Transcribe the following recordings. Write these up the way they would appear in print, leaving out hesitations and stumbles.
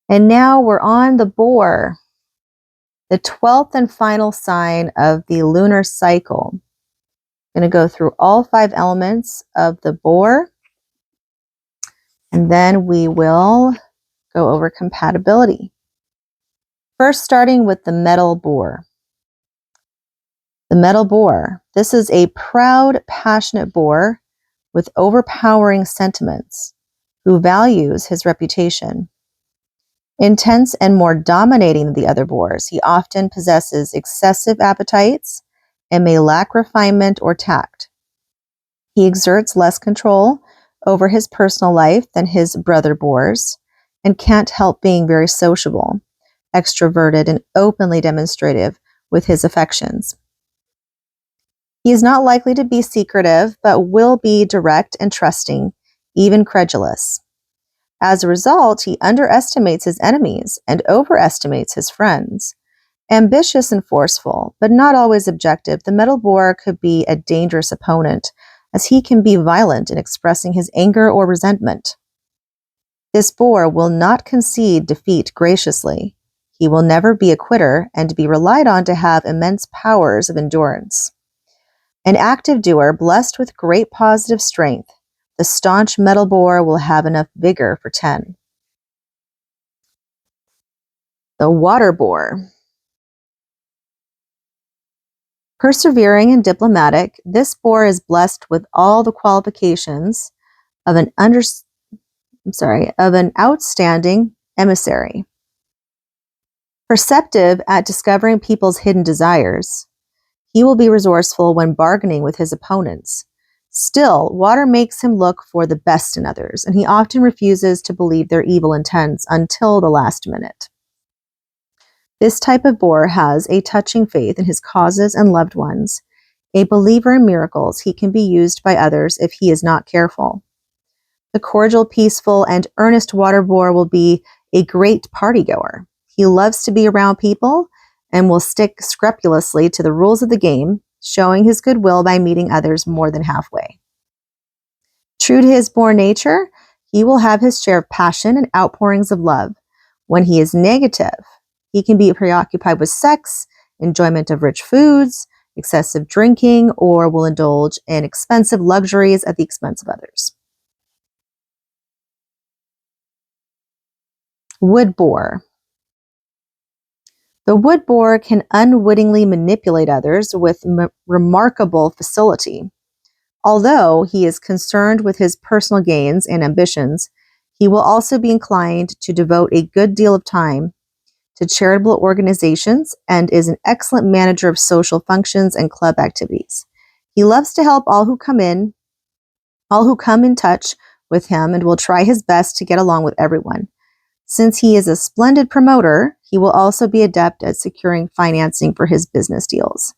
And now we're on the boar, the 12th and final sign of the lunar cycle. I'm going to go through all 5 elements of the boar, and then we will go over compatibility. First, starting with the metal boar. The metal boar. This is a proud, passionate boar with overpowering sentiments who values his reputation. Intense and more dominating than the other boars, he often possesses excessive appetites and may lack refinement or tact. He exerts less control over his personal life than his brother boars and can't help being very sociable, extroverted, and openly demonstrative with his affections. He is not likely to be secretive, but will be direct and trusting, even credulous. As a result, he underestimates his enemies and overestimates his friends. Ambitious and forceful, but not always objective, the metal boar could be a dangerous opponent, as he can be violent in expressing his anger or resentment. This boar will not concede defeat graciously. He will never be a quitter and be relied on to have immense powers of endurance. An active doer, blessed with great positive strength, the staunch metal boar will have enough vigor for 10. The water boar. Persevering and diplomatic, this boar is blessed with all the qualifications of an outstanding emissary. Perceptive at discovering people's hidden desires, he will be resourceful when bargaining with his opponents. Still, water makes him look for the best in others, and he often refuses to believe their evil intents until the last minute. This type of boar has a touching faith in his causes and loved ones. A believer in miracles, he can be used by others if he is not careful. The cordial, peaceful, and earnest water boar will be a great partygoer. He loves to be around people and will stick scrupulously to the rules of the game, showing his goodwill by meeting others more than halfway. True to his born nature, he will have his share of passion and outpourings of love. When he is negative, he can be preoccupied with sex, enjoyment of rich foods, excessive drinking, or will indulge in expensive luxuries at the expense of others. Wood boar. The wood boar can unwittingly manipulate others with remarkable facility. Although he is concerned with his personal gains and ambitions, he will also be inclined to devote a good deal of time to charitable organizations and is an excellent manager of social functions and club activities. He loves to help all who come in touch with him, and will try his best to get along with everyone. Since he is a splendid promoter, he will also be adept at securing financing for his business deals.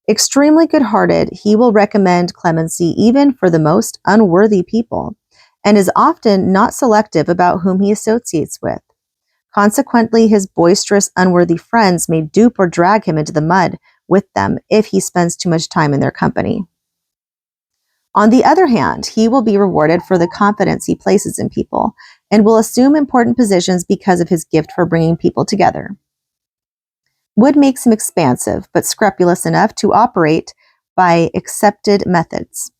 Extremely good-hearted, he will recommend clemency even for the most unworthy people, and is often not selective about whom he associates with. Consequently, his boisterous, unworthy friends may dupe or drag him into the mud with them if he spends too much time in their company. On the other hand, he will be rewarded for the confidence he places in people and will assume important positions because of his gift for bringing people together. Wood makes him expansive, but scrupulous enough to operate by accepted methods.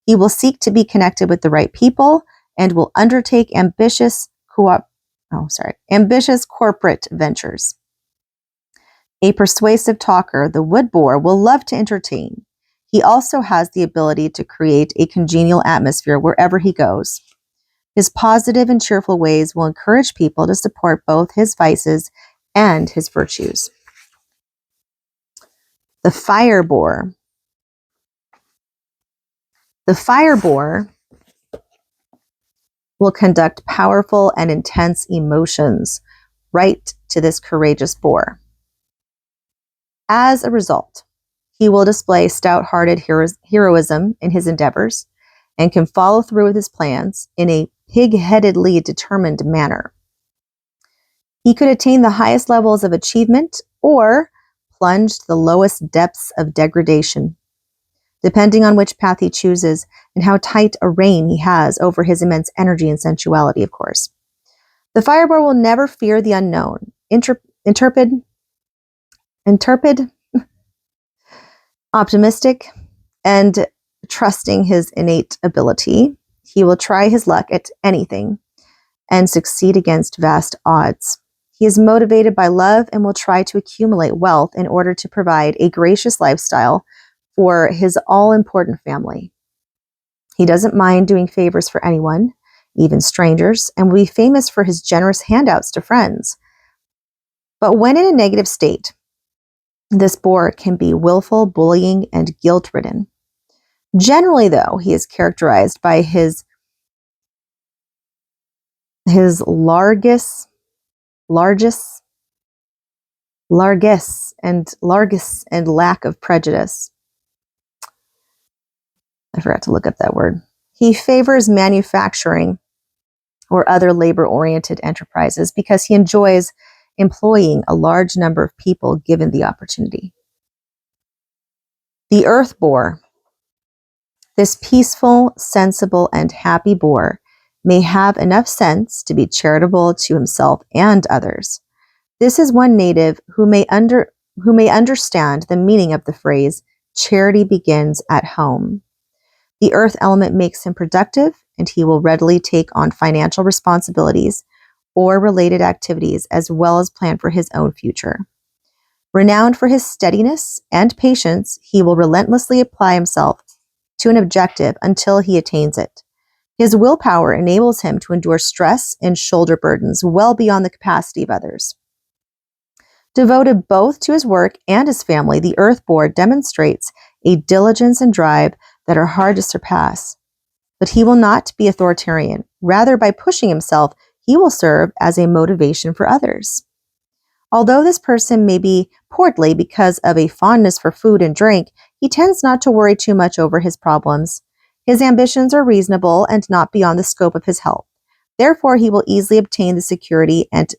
He will seek to be connected with the right people and will undertake ambitious corporate ventures. A persuasive talker, the wood boar will love to entertain. He also has the ability to create a congenial atmosphere wherever he goes. His positive and cheerful ways will encourage people to support both his vices and his virtues. The fire boar. The fire boar will conduct powerful and intense emotions right to this courageous boar. As a result, he will display stout-hearted heroism in his endeavors and can follow through with his plans in a pig-headedly determined manner. He could attain the highest levels of achievement or plunge to the lowest depths of degradation, depending on which path he chooses and how tight a rein he has over his immense energy and sensuality, of course. The fire boar will never fear the unknown. Intrepid, optimistic, and trusting his innate ability. He will try his luck at anything and succeed against vast odds. He is motivated by love and will try to accumulate wealth in order to provide a gracious lifestyle for his all-important family. He doesn't mind doing favors for anyone, even strangers, and will be famous for his generous handouts to friends. But when in a negative state, this boar can be willful, bullying, and guilt-ridden. Generally, though, he is characterized by his largesse and lack of prejudice. I forgot to look up that word. He favors manufacturing or other labor-oriented enterprises because he enjoys employing a large number of people given the opportunity. The earth boar. This peaceful, sensible, and happy boar may have enough sense to be charitable to himself and others. This is one native who may understand the meaning of the phrase, charity begins at home. The earth element makes him productive, and he will readily take on financial responsibilities or related activities as well as plan for his own future. Renowned for his steadiness and patience, he will relentlessly apply himself to an objective until he attains it. His willpower enables him to endure stress and shoulder burdens well beyond the capacity of others. Devoted both to his work and his family, the earth boar demonstrates a diligence and drive that are hard to surpass. But he will not be authoritarian. Rather, by pushing himself, he will serve as a motivation for others. Although this person may be portly because of a fondness for food and drink, he tends not to worry too much over his problems. His ambitions are reasonable and not beyond the scope of his help. Therefore, he will easily obtain the security and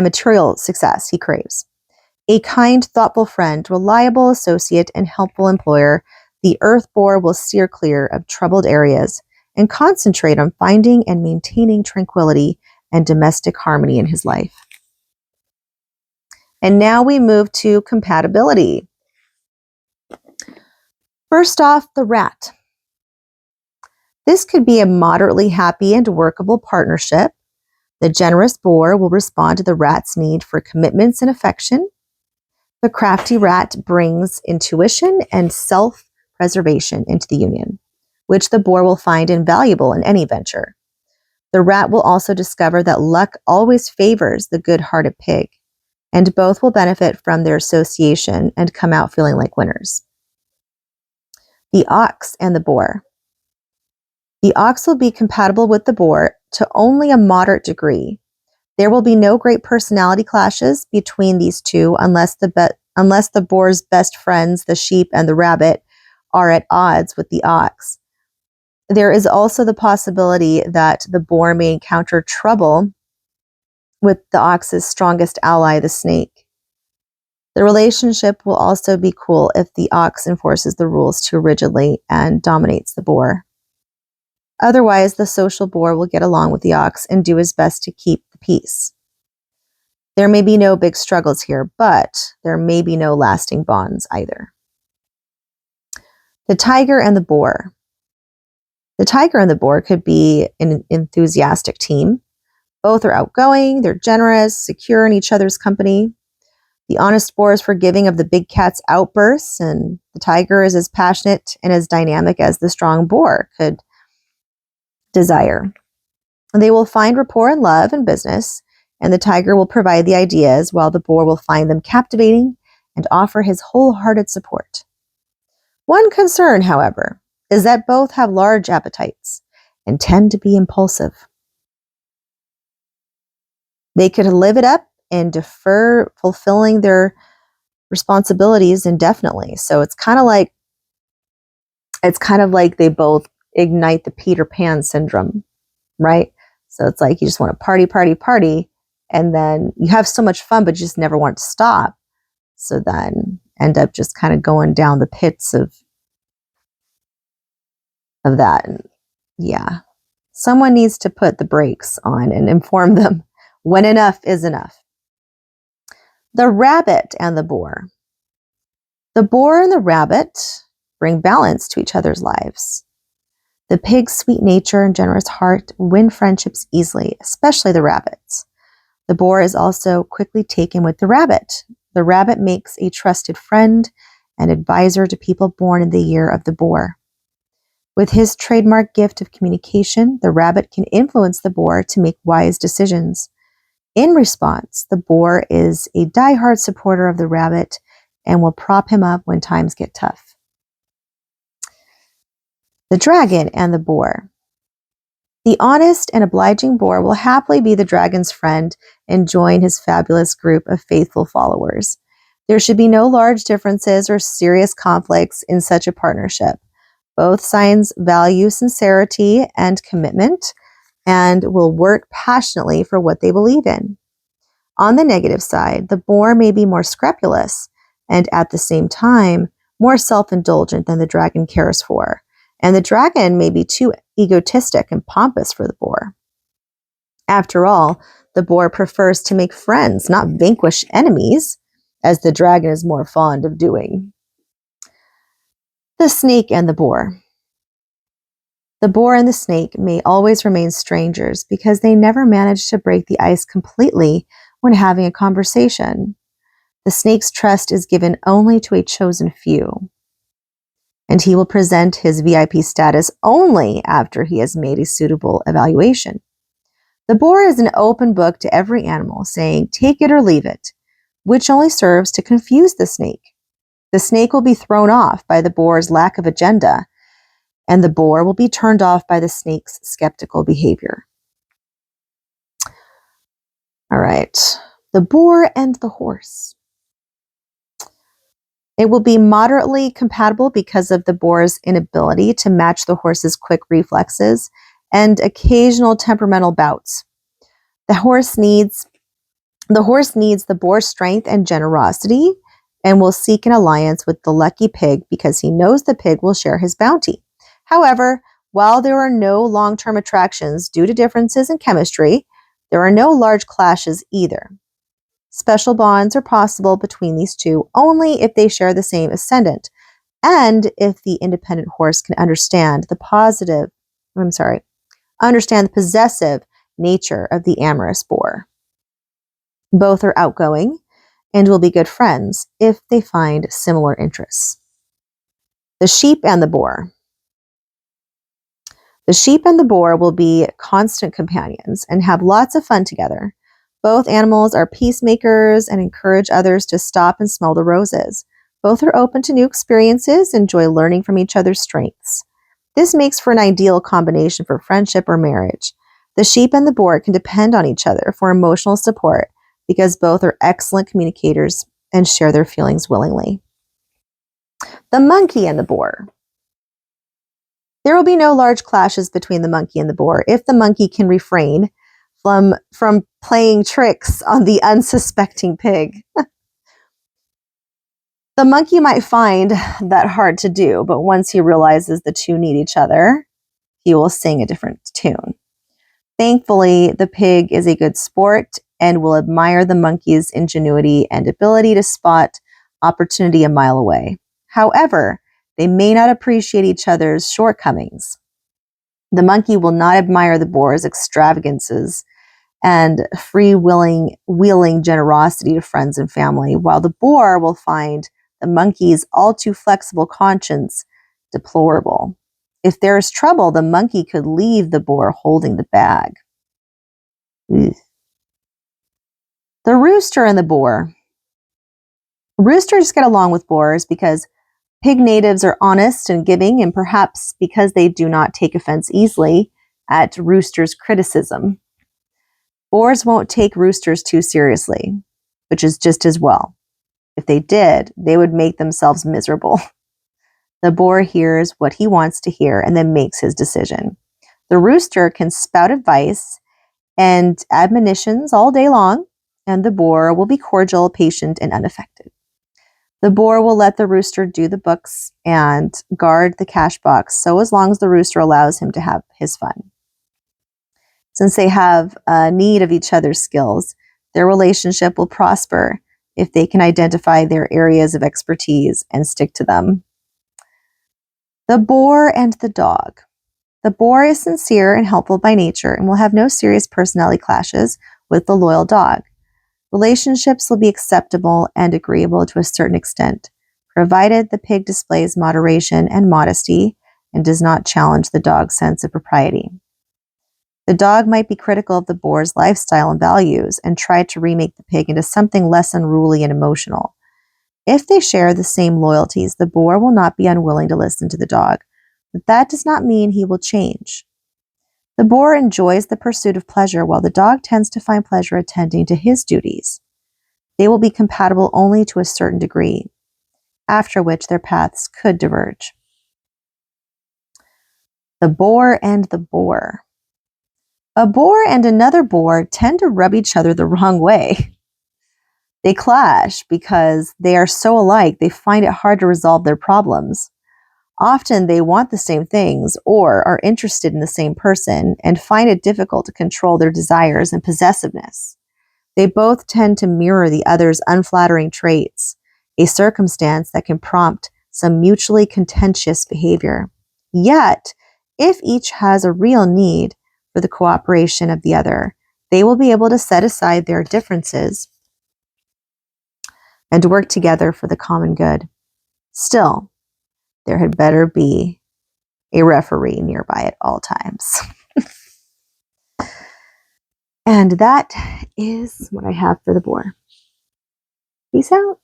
material success he craves. A kind, thoughtful friend, reliable associate, and helpful employer, the earth boar will steer clear of troubled areas and concentrate on finding and maintaining tranquility and domestic harmony in his life. And now we move to compatibility. First off, the rat. This could be a moderately happy and workable partnership. The generous boar will respond to the rat's need for commitments and affection. The crafty rat brings intuition and self-preservation into the union, which the boar will find invaluable in any venture. The rat will also discover that luck always favors the good-hearted pig, and both will benefit from their association and come out feeling like winners. The ox and the boar. The ox will be compatible with the boar to only a moderate degree. There will be no great personality clashes between these two unless the boar's best friends, the sheep and the rabbit, are at odds with the ox. There is also the possibility that the boar may encounter trouble with the ox's strongest ally, the snake. The relationship will also be cool if the ox enforces the rules too rigidly and dominates the boar. Otherwise, the social boar will get along with the ox and do his best to keep the peace. There may be no big struggles here, but there may be no lasting bonds either. The tiger and the boar. The tiger and the boar could be an enthusiastic team. Both are outgoing, they're generous, secure in each other's company. The honest boar is forgiving of the big cat's outbursts, and the tiger is as passionate and as dynamic as the strong boar could desire. They will find rapport in love and business, and the tiger will provide the ideas while the boar will find them captivating and offer his wholehearted support. One concern, however, is that both have large appetites and tend to be impulsive. They could live it up and defer fulfilling their responsibilities indefinitely. So it's kind of like they both ignite the Peter Pan syndrome, right? So it's like you just want to party, party, party, and then you have so much fun, but you just never want to stop. So then end up just kind of going down the pits of of that. Yeah. Someone needs to put the brakes on and inform them when enough is enough. The rabbit and the boar. The boar and the rabbit bring balance to each other's lives. The pig's sweet nature and generous heart win friendships easily, especially the rabbit's. The boar is also quickly taken with the rabbit. The rabbit makes a trusted friend and advisor to people born in the year of the boar. With his trademark gift of communication, the rabbit can influence the boar to make wise decisions. In response, the boar is a diehard supporter of the rabbit and will prop him up when times get tough. The dragon and the boar. The honest and obliging boar will happily be the dragon's friend and join his fabulous group of faithful followers. There should be no large differences or serious conflicts in such a partnership. Both signs value sincerity and commitment and will work passionately for what they believe in. On the negative side, the boar may be more scrupulous and at the same time more self-indulgent than the dragon cares for, and the dragon may be too egotistic and pompous for the boar. After all, the boar prefers to make friends, not vanquish enemies, as the dragon is more fond of doing. The snake and the boar. The boar and the snake may always remain strangers because they never manage to break the ice completely when having a conversation. The snake's trust is given only to a chosen few, and he will present his VIP status only after he has made a suitable evaluation. The boar is an open book to every animal, saying, "Take it or leave it," which only serves to confuse the snake. The snake will be thrown off by the boar's lack of agenda, and the boar will be turned off by the snake's skeptical behavior. All right, the boar and the horse. It will be moderately compatible because of the boar's inability to match the horse's quick reflexes and occasional temperamental bouts. The horse needs the boar's strength and generosity and will seek an alliance with the lucky pig because he knows the pig will share his bounty. However, while there are no long-term attractions due to differences in chemistry, there are no large clashes either. Special bonds are possible between these two only if they share the same ascendant and if the independent horse can understand the possessive nature of the amorous boar. Both are outgoing and will be good friends if they find similar interests. The sheep and the boar. The sheep and the boar will be constant companions and have lots of fun together. Both animals are peacemakers and encourage others to stop and smell the roses. Both are open to new experiences and enjoy learning from each other's strengths. This makes for an ideal combination for friendship or marriage. The sheep and the boar can depend on each other for emotional support because both are excellent communicators and share their feelings willingly. The monkey and the boar. There will be no large clashes between the monkey and the boar if the monkey can refrain from playing tricks on the unsuspecting pig. The monkey might find that hard to do, but once he realizes the two need each other, he will sing a different tune. Thankfully, the pig is a good sport and will admire the monkey's ingenuity and ability to spot opportunity a mile away. However, they may not appreciate each other's shortcomings. The monkey will not admire the boar's extravagances and wheeling generosity to friends and family, while the boar will find the monkey's all too flexible conscience deplorable. If there is trouble, the monkey could leave the boar holding the bag. Ugh. The rooster and the boar. Roosters get along with boars because pig natives are honest and giving, and perhaps because they do not take offense easily at roosters' criticism. Boars won't take roosters too seriously, which is just as well. If they did, they would make themselves miserable. The boar hears what he wants to hear and then makes his decision. The rooster can spout advice and admonitions all day long, and the boar will be cordial, patient, and unaffected. The boar will let the rooster do the books and guard the cash box, so as long as the rooster allows him to have his fun. Since they have a need of each other's skills, their relationship will prosper if they can identify their areas of expertise and stick to them. The boar and the dog. The boar is sincere and helpful by nature and will have no serious personality clashes with the loyal dog. Relationships will be acceptable and agreeable to a certain extent, provided the pig displays moderation and modesty and does not challenge the dog's sense of propriety. The dog might be critical of the boar's lifestyle and values and try to remake the pig into something less unruly and emotional. If they share the same loyalties, the boar will not be unwilling to listen to the dog, but that does not mean he will change. The boar enjoys the pursuit of pleasure, while the dog tends to find pleasure attending to his duties. They will be compatible only to a certain degree, after which their paths could diverge. The boar and the boar. A boar and another boar tend to rub each other the wrong way. They clash because they are so alike they find it hard to resolve their problems. Often they want the same things or are interested in the same person and find it difficult to control their desires and possessiveness. They both tend to mirror the other's unflattering traits, a circumstance that can prompt some mutually contentious behavior. Yet, if each has a real need for the cooperation of the other, they will be able to set aside their differences and to work together for the common good. Still, there had better be a referee nearby at all times. And that is what I have for the boar. Peace out.